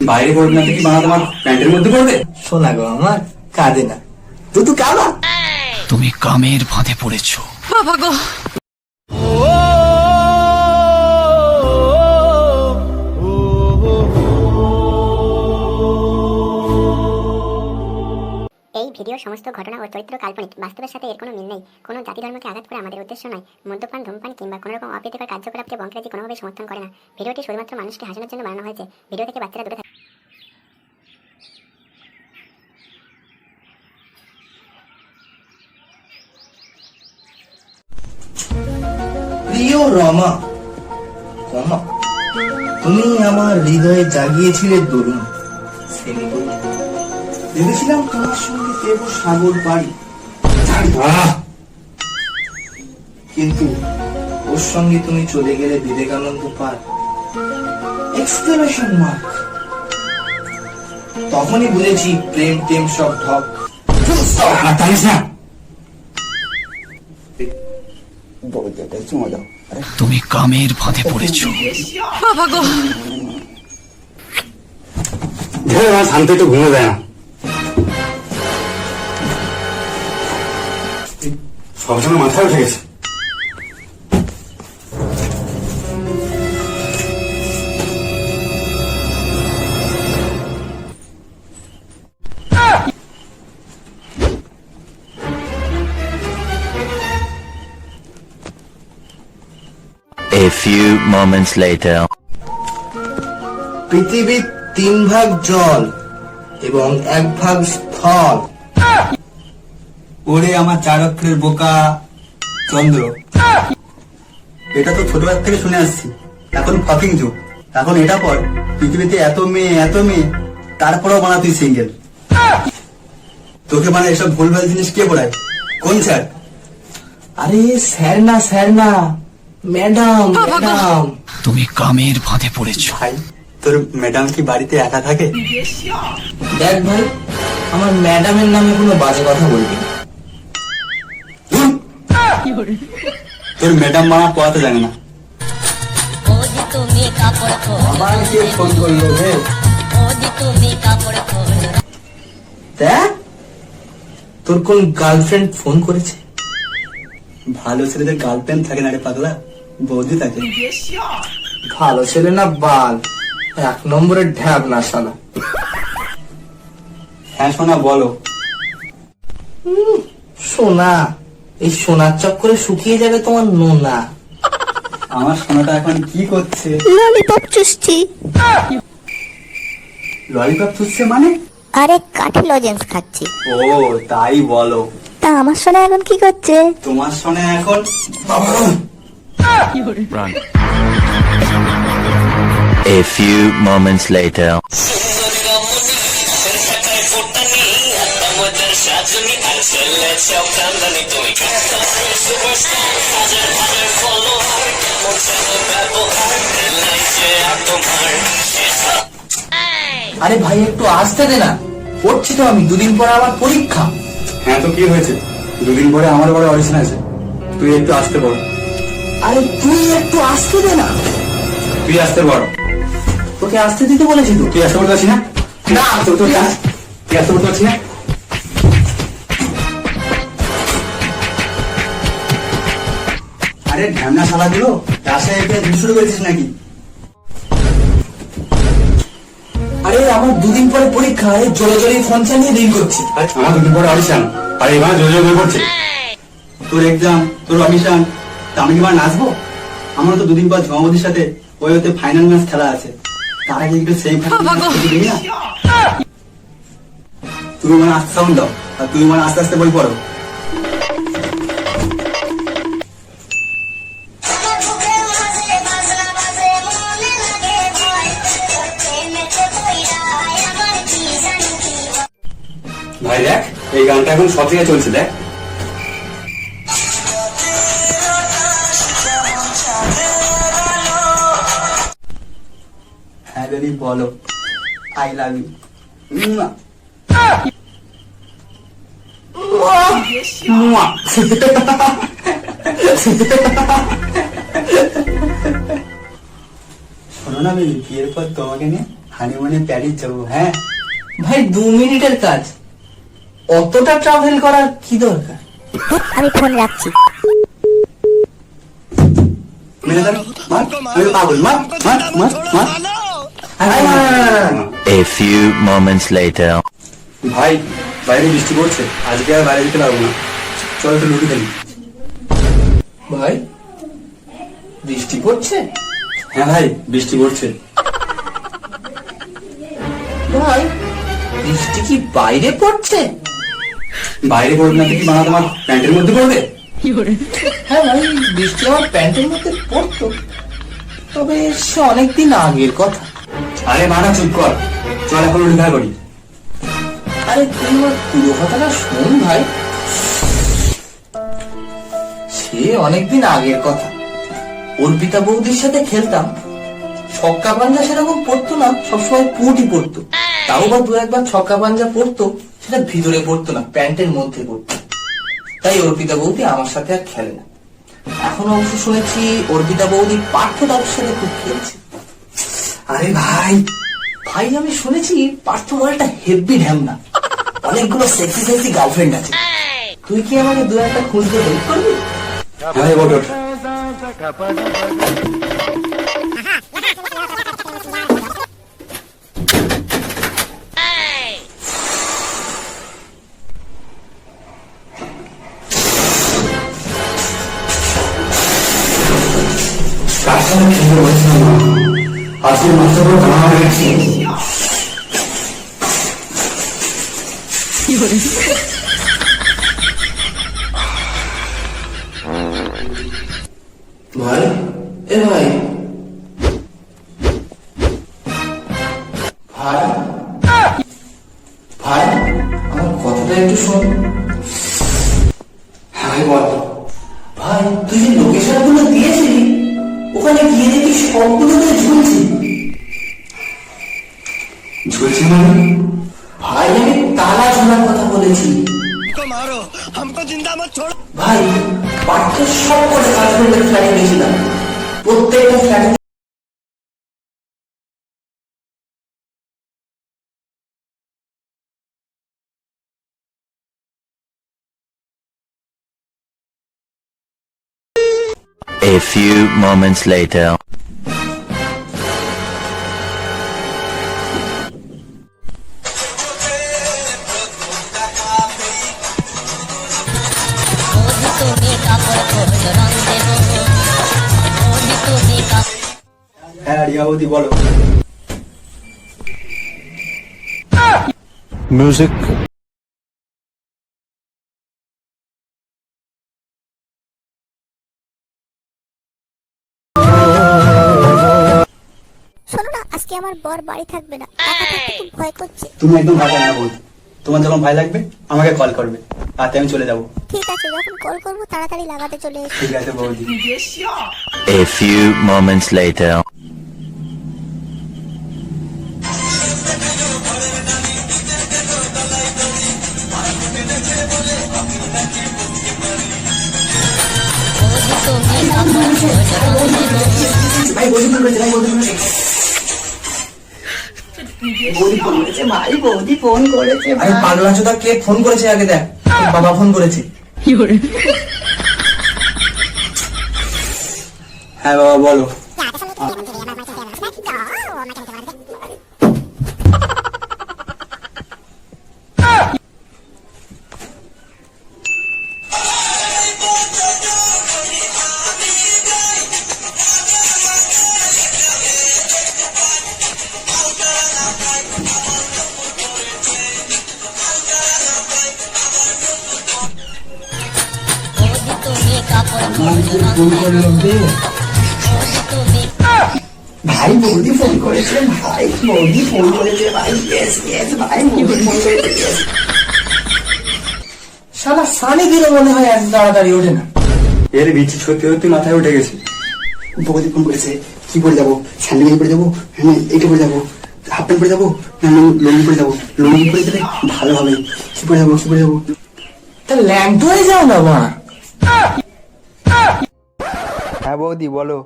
বাইরে পড়বে না তো কি বানা তোমার প্যান্টের মধ্যে পড়বে? শোনা গো আমার কাঁদে না, তুই কাঁদা। তুমি কামের ফাঁদে পড়েছো বাবা গো। এই ভিডিওর সমস্ত ঘটনা ও চরিত্র কাল্পনিক, বাস্তবের সাথে এর কোনো মিল নেই। কোনো জাতি ধর্মকে আঘাত করে আমাদের উদ্দেশ্য নয়। মদ্যপান, ধূমপান কিংবা কোনো রকম অপ্রীতিকর কার্যকলাপকে বঙ্করাজি কোনোভাবেই সমর্থন করে না। ভিডিওটি শুধুমাত্র মানুষকে হাসানোর জন্য বানানো হয়েছে। ভিডিও থেকে বাচ্চারা দূরে থাকে। প্রিয় রমা কমা, তুমি আমার হৃদয়ে জাগিয়েছিলে দরুন সেমিকোলন। ভেবেছিলাম তোমার সঙ্গে দেব সাগর পাড়ি, কিন্তু ওর সঙ্গে তুমি চলে গেলে বিবেকানন্দ পার্ক। Exclamation mark. তখনই বুঝেছি প্রেম টেম সব ঢপ। তুমি কামের ফাঁদে পড়েছো বাবা গো। শান্তি তো ঘুমে দেয় না, সবসময় মাথায় উঠে গেছে। A few moments later. পৃথিবীর 3 ভাগ জল এবং 1 ভাগ স্থল। ওরে আমার 4 অক্ষরের বোকা চন্দ্র, এটা তো ছোটবেলা থেকে শুনে আসছি। এখন ফাকিং যুগ, এখন এটা পর পৃথিবীতে এত মেয়ে তারপরেও বানা তুই সিঙ্গেল। তোকে মানে এসব ভুলভাল জিনিস কে পড়ায়? কোন স্যার? আরে স্যার না ম্যাডাম। ম্যাডাম তুমি কামের ফাঁদে পড়েছো। ভাই তোর ম্যাডাম কি বাড়িতে একা থাকে? দেখ ভাই, আমার ম্যাডামের নামে কোনো বাজে কথা বলবি না। তোর ম্যাডাম মামা পড়াতে জানে না। আবার কে ফোন করলো রে? দেখ তোর কোন গার্লফ্রেন্ড ফোন করেছে? ভালো ছেলেদের গার্লফ্রেন্ড থাকে না রে পাগলা, বৌদি থাকে। ভালো ছেলে না বাল, 1 নম্বরের ঢ্যাব না শালা। হ্যাঁ সোনা বলো। সোনা, এই সোনার চক্করে শুকিয়ে যাবে তোমার নোনা। আমার সোনাটা এখন কি করছে? ললিপপ চুষছি। ললিপপ চুষছে মানে? আরে কাঠি লজেন্স খাচ্ছি। ও তাই বলো। তা আমার সোনা এখন কি করছে? তোমার সোনা এখন A few moments later. আরে ভাই একটু আসতে দে না, পড়ছি তো আমি, 2 দিন পরে আমার পরীক্ষা। হ্যাঁ তো কি হয়েছে? 2 দিন পরে আমার বড় অডিশন আছে, তুই একটু আসতে বল। আরে তুই একটু আসতে দে না। তুই আসতে বল। তোকে আসতে দিতে বলেছি তো। তুই আসতে বলতে পারছি না? না তুই আসতে বলতে পারছি না? আরে ঢ্যামনা শালা গুলো রাস্তায় শুরু করেছিস নাকি? আরে আমার 2 দিন পরে পরীক্ষা, আরে জোরে ফোন চালিয়ে দেরি করছি। আমার 2 দিন পরে অডিশন, আর এবার জোরে বই পড়ছে। তোর এক্সাম, তোর অডিশন, তা আমি কি মানে নাচবো? আমার তো 2 দিন পর ঝমাবতির সাথে ওই হতে ফাইনাল ম্যাচ খেলা আছে, তার আগে একটু সেই না। তুমি মানে আস্তে সাউন্ড দাও, আর তুমি মানে আস্তে আস্তে বই পড়ো। ভাই দেখ, এই গানটা এখন সব জায়গায় চলছে, দেখ। হ্যাঁ বেবি বলো, আই লাভ ইউ। শোনো না বেবি, বিয়ের পর তোমাকে নিয়ে হানিমুনে প্যারিস যাবো। হ্যাঁ ভাই 2 মিনিটের কাজ, অতটা ট্রাভেল করার কি দরকার? আমি ফোন রাখছি। মেরে দাও, মার, আমি পাগল, মার মার মার মার। আরে না, না, না, না, না। A few moments later. ভাই বাইরে বৃষ্টি পড়ছে, আজকে আর বাইরে যেতে পারবো না, চল একটু লুডো খেলি। ভাই বৃষ্টি পড়ছে? হ্যাঁ ভাই বৃষ্টি পড়ছে। ভাই বৃষ্টি কি বাইরে পড়ছে? বাইরে পড়বে না তো কি বানা তোমার প্যান্টের মধ্যে পড়বে? হ্যাঁ ভাই, বৃষ্টি আমার প্যান্টের মধ্যে পড়তো, তবে সে অনেকদিন আগের কথা। আরে বানা চুপ কর, চল এখন লুডো খেলা করি। আরে তুই আমার পুরো কথাটা শোন ভাই। সে অনেকদিন আগের কথা, অর্পিতা বৌদির সাথে খেলতাম। ছক্কা পাঞ্জা সেরকম পড়তো না, সবসময় পুটি পড়তো। তাও বা 2-1 ছক্কা পাঞ্জা পড়তো, সেটা ভিতরে পড়তো না, প্যান্টের মধ্যে পড়তো। তাই অর্পিতা বৌদি আমার সাথে আর খেলে না। এখন অবশ্য শুনেছি অর্পিতা বৌদি পার্থদার সাথে খুব খেলছে। আরে ভাই ভাই আমি শুনেছি পার্থ একটা হেভি ঢ্যামনা, অনেকগুলো সেক্সি সেক্সি গার্লফ্রেন্ড আছে। তুই কি আমাকে 2-1 খুঁজতে হেল্প করবি? হ্যাঁ ভাই বল ওঠ। কার সঙ্গে খেলতে বলছিলাম না, আজকে মাস্টার করে জানা হয়ে গেছে। ভাই এ ভাই ভাই ভাই আমার কথাটা একটু শোন। হ্যাঁ ভাই বল। ভাই তুই যে লোকেশন গুলো দিয়েছিলি, ওখানে গিয়ে দেখি সবগুলোতে ঝুলছি। ঝুলছে মানে? ভাই আমি তালা ঝোলার কথা বলেছি। ভাই পার্থের সব করে গার্লফ্রেন্ডের ফ্ল্যাটে গেছিলাম, প্রত্যেকটা ফ্ল্যাটে A few moments later. হ্যাঁ রিয়াবতী বলো। Music. শোনো না, আজকে আমার বর বাড়ি থাকবে না, একা থাকতে খুব ভয় করছে। তুমি একদম ভয় পাবে না বৌদি, তোমার যখন ভয় লাগবে আমাকে কল করবে, রাতে আমি চলে যাবো। ঠিক আছে, যখন কল করবো তাড়াতাড়ি লাগাতে চলে এসো। ঠিক আছে বৌদি। A few moments later. ভাই বৌদি ফোন করেছে, ভাই বৌদি ফোন করেছে। বৌদি ফোন করেছে, ভাই বৌদি ফোন করেছে। আরে পাগলা চোদা, কে ফোন করেছে আগে দেখ। তোর বাবা ফোন করেছে। হ্যাঁ বাবা বলো। ভাই বৌদি ফোন করেছে, ভাই বৌদি ফোন করেছে, ভাই ইয়েস ইয়েস, ভাই বৌদি ফোন করেছে, ইয়েস। শালা সানি দিল মনে হয় এত তাড়াতাড়ি ওঠে না। এর বিচি সত্যি সত্যি মাথায় উঠে গেছে। বৌদি ফোন করেছে, কি পরে যাবো? স্যান্ডেল পরে যাবো, এইটা পরে যাবো, হাফ প্যান্ট পরে যাবো, না লুঙ্গি পরে যাবো? লুঙ্গি পরে গেলে ভালো হবে। কি পরে যাবো, কি পরে যাবো? তা ল্যাংটো হয়ে যাও না মা। হ্যাঁ বৌদি বলো।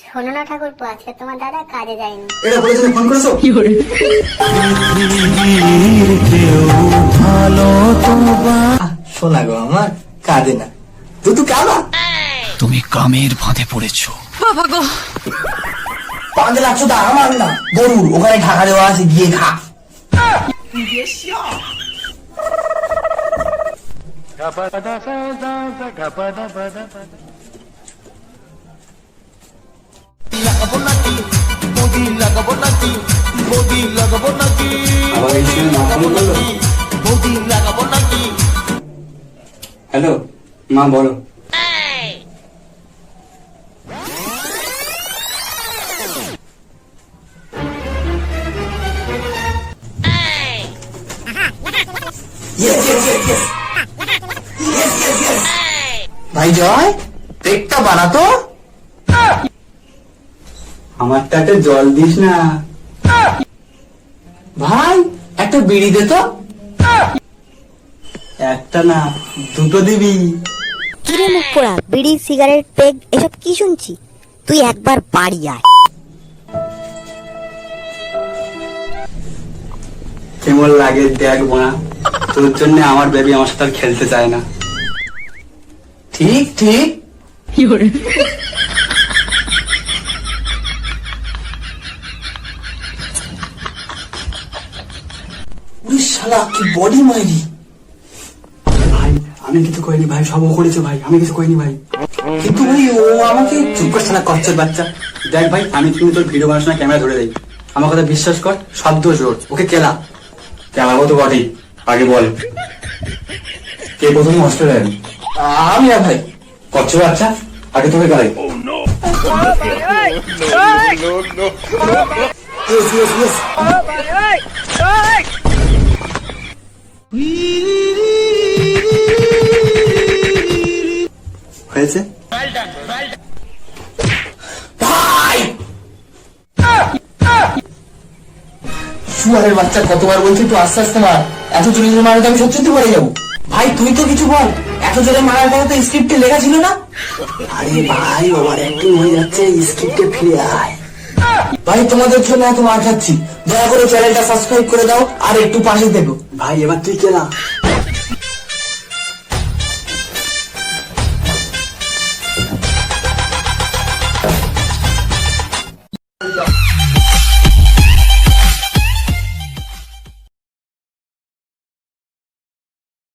শোনো না ঠাকুরপো, আজকে তোমার দাদা কাজে যায়নি। এটা বলে তুমি ফোন করেছো? শোনা গো আমার, কাঁদে না তুই কাঁদা। তুমি কামের ফাঁদে পড়েছো। বাবা গো, 5 লাখ টাকা আমার না, গরুর, ওখানে ঢাকা দেওয়া আছে, গিয়ে খা। আবার এই সময় মা ফোন করলো? হ্যালো মা, বলো। ভাই জয়, পেটটা বানাতো। আমারটা একটা জল দিস না। ভাই একটা বিড়ি দে তো। একটা না, দুটো দিবি। কিরে মুখ পোড়া, বিড়ি, সিগারেট, পেগ এসব কি শুনছি? তুই একবার বাড়ি আয়। কেমন লাগে দেখ বোনা, তোর জন্য আমার বেবি আমার সাথে আর খেলতে চায় না। ঠিক ঠিক। উরে শালা, কি বডি মারি। ভাই আমি কিছু করিনি ভাই, সব ও করেছে ভাই, আমি কিছু করিনি ভাই। কিন্তু ভাই ও আমাকে চুপ করছে না, কচ্ছর বাচ্চা। দেখ ভাই, আমি তুমি তোর ভিডিও বানাস না, ক্যামেরা ধরে দেই। আমার কথা বিশ্বাস কর, সব দোষ ওর। ওকে কেলা ক্যামেরা তো বটেই। আগে বল, কে প্রথমে হস্টেলে? আমি না ভাই। কচ্ছর বাচ্চা, আগে তোকে গালাই। Yes, yes, yes. হয়েছে? ভাই শুয়ারের বাচ্চা, কতবার বলছি তুই আস্তে আস্তে মার। এত জোরে জোরে মারাতে আমি সত্যি পড়ে যাবো। ভাই তুই তো কিছু বল, এত জোরে মারার কথা তো স্ক্রিপ্টে লেখা ছিল না। আরে ভাই, ওভার অ্যাক্টিং হয়ে যাচ্ছে, স্ক্রিপ্টে ফিরে আয়। ভাই তোমাদের জন্য এত মার খাচ্ছি, দয়া করে চ্যানেলটা সাবস্ক্রাইব করে দাও আর একটু পাশে দেখো। ভাই এবার তুই কেলা।